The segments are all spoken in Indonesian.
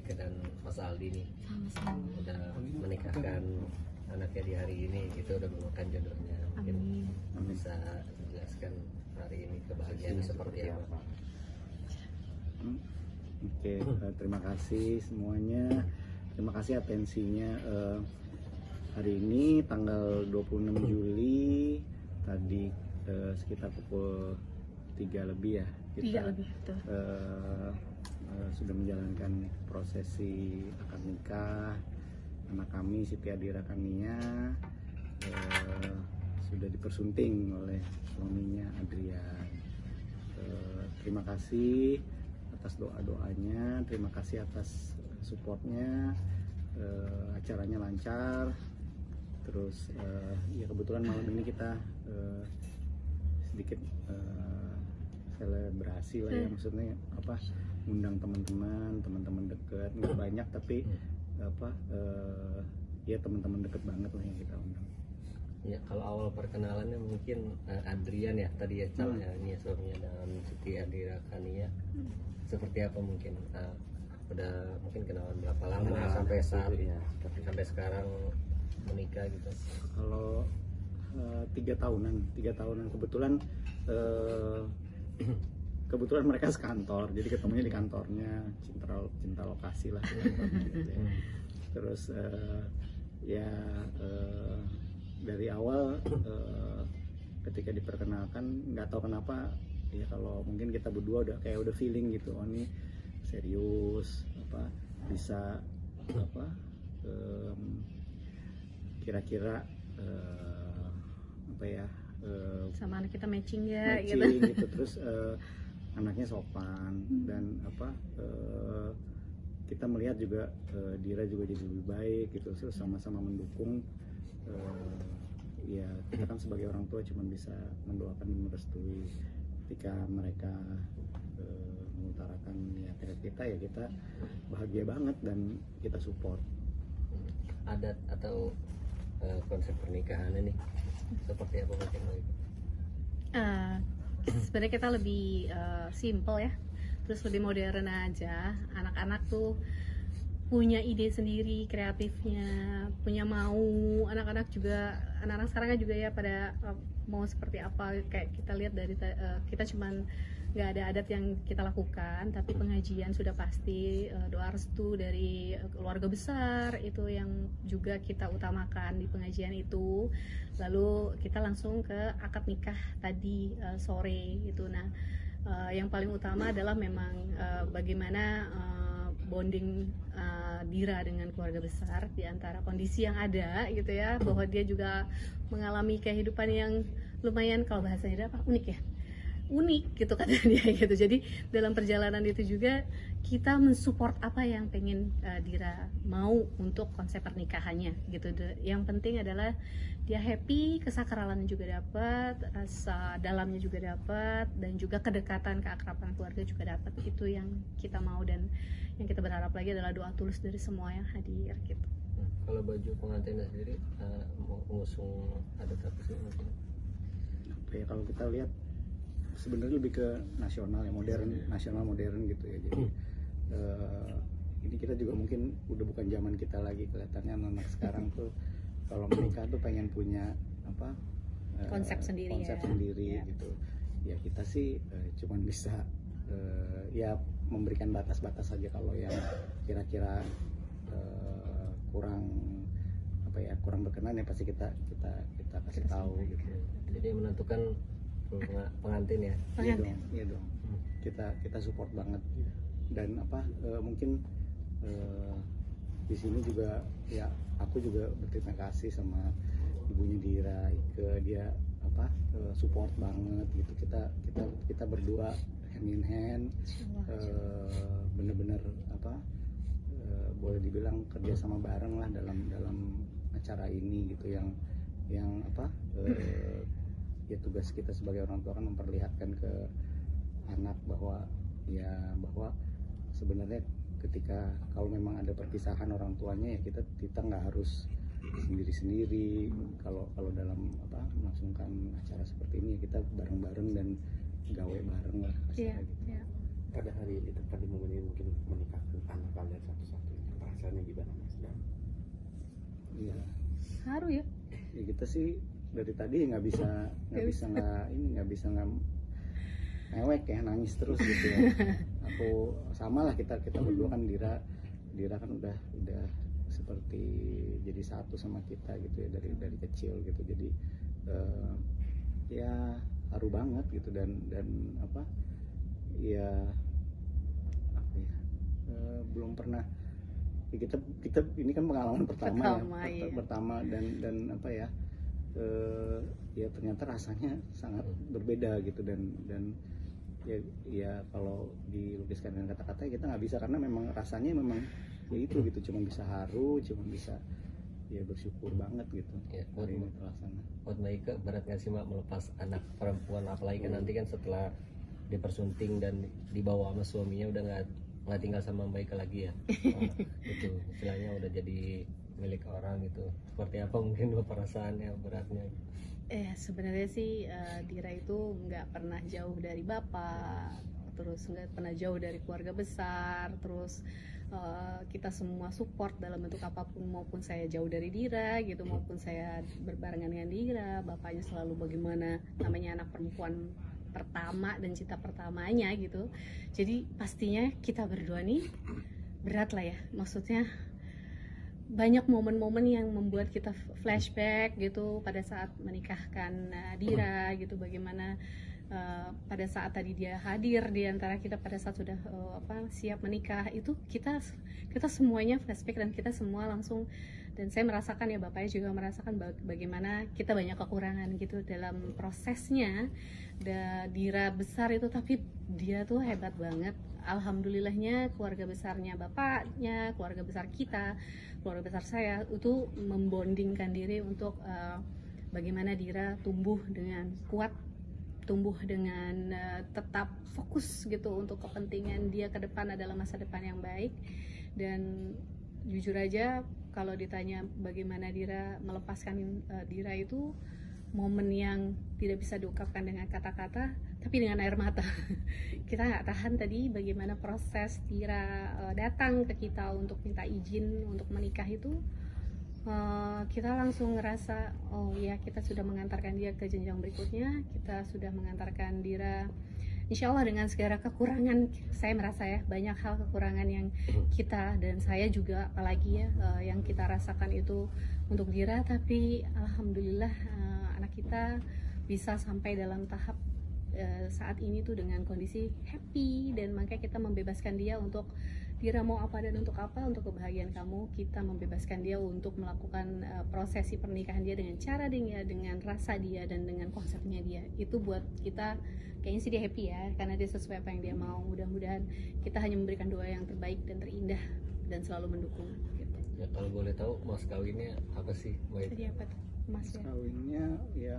Ika dan Mas Aldi nih Sama-sama. udah menikahkan anaknya di hari ini, itu udah menemukan jodohnya. Mungkin Amin. bisa menjelaskan hari ini kebahagiaan seperti apa. Oke, terima kasih semuanya. Terima kasih atensinya. Hari ini tanggal 26 Juli tadi sekitar pukul 3 lebih ya kita 3 lebih betul. Sudah menjalankan prosesi akad nikah anak kami Siti Adira Kania, sudah dipersunting oleh suaminya Adrian. Terima kasih atas doa-doanya, terima kasih atas supportnya. Acaranya lancar, terus ya kebetulan malam ini kita sedikit selebrasi lah ya, maksudnya apa, undang teman-teman dekat, nggak banyak tapi apa ya teman-teman deket banget lah yang kita undang. Ya, kalau awal perkenalannya mungkin Adrian ya tadi ya, calonnya ini ya, suaminya, dan Siti Adira Kania. Seperti apa mungkin udah mungkin kenalan berapa lama sampai saat sampai sekarang menikah gitu? Kalau 3 tahunan kebetulan mereka sekantor, jadi ketemunya di kantornya, cinta lokasi lah gitu ya. Terus ya dari awal ketika diperkenalkan nggak tahu kenapa ya, kalau mungkin kita berdua udah feeling gitu, oh ini serius, apa bisa apa kira-kira apa ya, Sama anak kita matching ya gitu. gitu. Terus anaknya sopan dan apa kita melihat juga Dira juga jadi lebih baik gitu, terus sama-sama mendukung. Ya kita kan sebagai orang tua cuma bisa mendoakan dan merestui. Ketika mereka mengutarakan ya kita ya kita bahagia banget dan kita support. Adat atau konsep pernikahannya nih seperti apa mungkin? Sebenarnya kita lebih simple ya, terus lebih modern aja. Anak-anak tuh punya ide sendiri, kreatifnya, punya mau. Anak-anak sekarang kan juga ya pada mau seperti apa. Kayak kita lihat dari kita cuman nggak ada adat yang kita lakukan, tapi pengajian sudah pasti, doa restu dari keluarga besar itu yang juga kita utamakan di pengajian itu. Lalu kita langsung ke akad nikah tadi sore gitu. Nah, yang paling utama adalah memang bagaimana bonding Dira dengan keluarga besar, di antara kondisi yang ada gitu ya, bahwa dia juga mengalami kehidupan yang lumayan, kalau bahasanya apa, unik gitu kata dia gitu. Jadi dalam perjalanan itu juga kita mensupport apa yang pengen Dira mau untuk konsep pernikahannya gitu. Yang penting adalah dia happy, kesakralannya juga dapat, rasa dalamnya juga dapat, dan juga kedekatan, keakraban keluarga juga dapat. Itu yang kita mau, dan yang kita berharap lagi adalah doa tulus dari semua yang hadir gitu. Kalau baju pengantinnya sendiri mengusung adat apa sih mungkin? Apa ya, kalau kita lihat sebenarnya lebih ke nasional ya, nasional modern gitu ya. Jadi ini kita juga mungkin udah bukan zaman kita lagi, kelihatannya anak sekarang tuh kalau menikah tuh pengen punya apa Konsep sendiri ya. gitu ya. Kita sih cuman bisa ya memberikan batas-batas saja. Kalau yang kira-kira kurang berkenan ya pasti kita kasih tahu gitu. Jadi menentukan pengantin ya. Iya dong. Kita support banget. Dan apa mungkin di sini juga ya aku juga berterima kasih sama ibunya Dira, dia apa support banget gitu. Kita berdua hand in hand, bener-bener apa boleh dibilang kerja sama bareng lah dalam acara ini gitu, yang apa ya tugas kita sebagai orang tua kan memperlihatkan ke anak bahwa sebenarnya ketika kalau memang ada perpisahan orang tuanya ya kita nggak harus sendiri-sendiri. Kalau dalam apa melangsungkan acara seperti ini ya kita bareng-bareng dan gawe bareng lah. Iya. Pada hari ini tepat di momen ini mungkin menikahkan anak kalian satu-satu. Iya. Haru ya. Ya kita sih dari tadi nggak bisa nggak mewek ya, nangis terus gitu ya. Aku sama lah, kita berdua kan, Dira kan udah seperti jadi satu sama kita gitu ya, dari kecil gitu. Jadi ya haru banget gitu, dan apa ya belum pernah ya, kita ini kan pengalaman pertama ya, iya. pertama dan apa ya ya ternyata rasanya sangat berbeda gitu, dan ya kalau dilukiskan dengan kata-kata ya kita nggak bisa, karena memang rasanya memang ya itu gitu, cuma bisa haru, cuma bisa ya bersyukur banget gitu Ya, hari ini terlaksana. buat Mbak Ika berat nggak sih Mbak melepas anak perempuan, apalagi kan nanti kan setelah dipersunting dan dibawa sama suaminya udah nggak tinggal sama Mbak Ika lagi ya. Itu istilahnya udah jadi milik orang gitu. Seperti apa mungkin perasaannya, beratnya? Sebenarnya sih Dira itu nggak pernah jauh dari bapak, terus nggak pernah jauh dari keluarga besar, terus kita semua support dalam bentuk apapun, maupun saya jauh dari Dira gitu, maupun saya berbarengan dengan Dira. Bapaknya selalu bagaimana, namanya anak perempuan pertama dan cita pertamanya gitu. Jadi pastinya kita berdua nih berat lah ya, maksudnya banyak momen-momen yang membuat kita flashback gitu pada saat menikahkan Dira gitu, bagaimana pada saat tadi dia hadir di antara kita pada saat sudah siap menikah, itu kita semuanya flashback, dan kita semua langsung, dan saya merasakan ya, bapaknya juga merasakan bagaimana kita banyak kekurangan gitu dalam prosesnya. Dira besar itu, tapi dia tuh hebat banget. Alhamdulillahnya keluarga besarnya bapaknya, keluarga besar kita, keluarga besar saya itu membondingkan diri untuk bagaimana Dira tumbuh dengan kuat, tumbuh dengan tetap fokus gitu untuk kepentingan dia ke depan adalah masa depan yang baik. Dan jujur aja kalau ditanya bagaimana Dira melepaskan Dira, itu momen yang tidak bisa diungkapkan dengan kata-kata, tapi dengan air mata. Kita nggak tahan tadi bagaimana proses Dira datang ke kita untuk minta izin untuk menikah itu. Kita langsung ngerasa, oh ya, kita sudah mengantarkan dia ke jenjang berikutnya, kita sudah mengantarkan Dira, insya Allah dengan segala kekurangan. Saya merasa ya banyak hal kekurangan yang kita, dan saya juga apalagi ya yang kita rasakan itu untuk Dira, tapi alhamdulillah anak kita bisa sampai dalam tahap saat ini tuh dengan kondisi happy, dan makanya kita membebaskan dia untuk Dira mau apa dan untuk apa, untuk kebahagiaan kamu. Kita membebaskan dia untuk melakukan prosesi pernikahan dia dengan cara dia, dengan rasa dia, dan dengan konsepnya dia. Itu buat kita kayaknya sih dia happy ya, karena dia sesuai apa yang dia mau. Mudah-mudahan kita hanya memberikan doa yang terbaik dan terindah, dan selalu mendukung gitu. Ya kalau boleh tahu mas kawinnya apa sih Mbak Ika? Tadi apa tuh? Emas ya? Kawinnya ya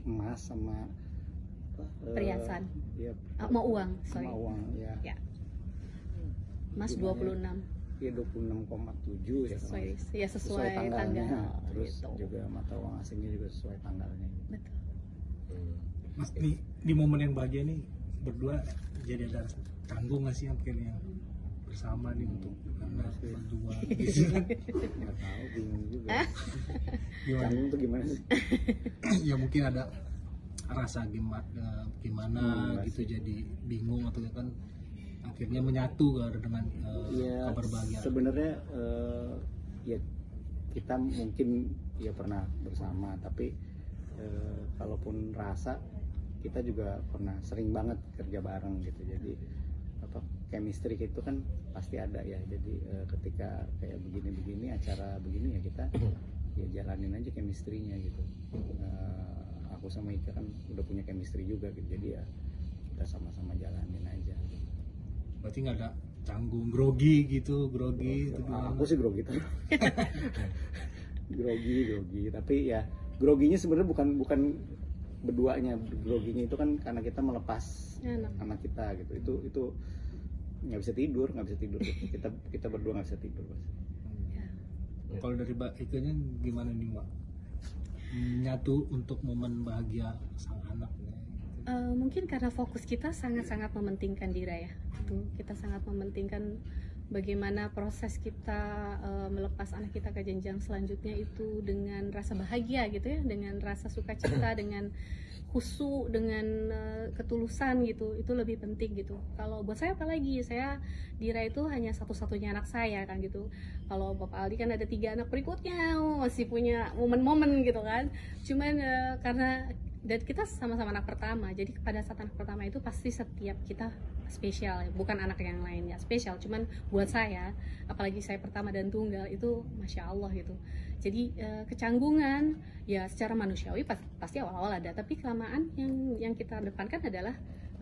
emas sama Perhiasan. Ya, Mau uang, sorry. sama uang ya. Ya. Emas Jumlahnya 26. Ya 26,7 ya. Sesuai tanggalnya. tanggal Terus gitu. juga mata uang asingnya juga sesuai tanggalnya. Betul. Mas, di momen yang bahagia nih berdua jadi ada tanggung nggak sih akhirnya bersama nih untuk anak berdua gitu kan? Nggak tahu, bingung juga. Gimana? Canggung tuh gimana sih? Ya mungkin ada rasa gimana gitu, jadi bingung atau kan akhirnya menyatu dengan Ya, kabar bahagia. sebenarnya ya kita mungkin ya pernah bersama, tapi kalaupun rasa kita juga pernah sering banget kerja bareng gitu. Jadi apa, chemistry itu kan pasti ada ya. Jadi ketika kayak begini acara begini ya kita ya jalanin aja chemistry-nya gitu. Aku sama Ika kan udah punya chemistry juga gitu. Jadi ya kita sama-sama jalanin aja. Berarti nggak ada canggung, grogi gitu, grogi itu Aku sih grogi tuh. grogi, tapi ya groginya sebenarnya bukan berduanya. Groginya itu kan karena kita melepas anak kita gitu. Itu nggak bisa tidur gitu. kita berdua nggak bisa tidur. Kalau dari Mbak Ikanya gimana nih Mbak? Menyatu untuk momen bahagia sang anak. Mungkin karena fokus kita sangat-sangat mementingkan Dira ya. Itu kita sangat mementingkan bagaimana proses kita melepas anak kita ke jenjang selanjutnya itu dengan rasa bahagia gitu ya, dengan rasa sukacita, dengan khusyuk, dengan ketulusan gitu, itu lebih penting gitu. Kalau buat saya apalagi, saya Dira itu hanya satu-satunya anak saya kan gitu. Kalau Bapak Aldi kan ada 3 anak berikutnya, masih punya momen-momen gitu kan. Cuman karena dan kita sama-sama anak pertama, jadi pada saat anak pertama itu pasti setiap kita spesial ya, bukan anak yang lainnya spesial, cuman buat saya, apalagi saya pertama dan tunggal itu masya Allah gitu. Jadi kecanggungan ya secara manusiawi pasti awal-awal ada, tapi kelamaan yang kita depankan adalah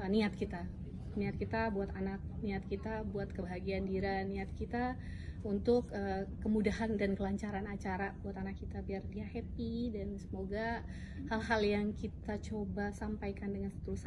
niat kita buat anak, niat kita buat kebahagiaan Dira, niat kita untuk kemudahan dan kelancaran acara buat anak kita biar dia happy, dan semoga hal-hal yang kita coba sampaikan dengan setulus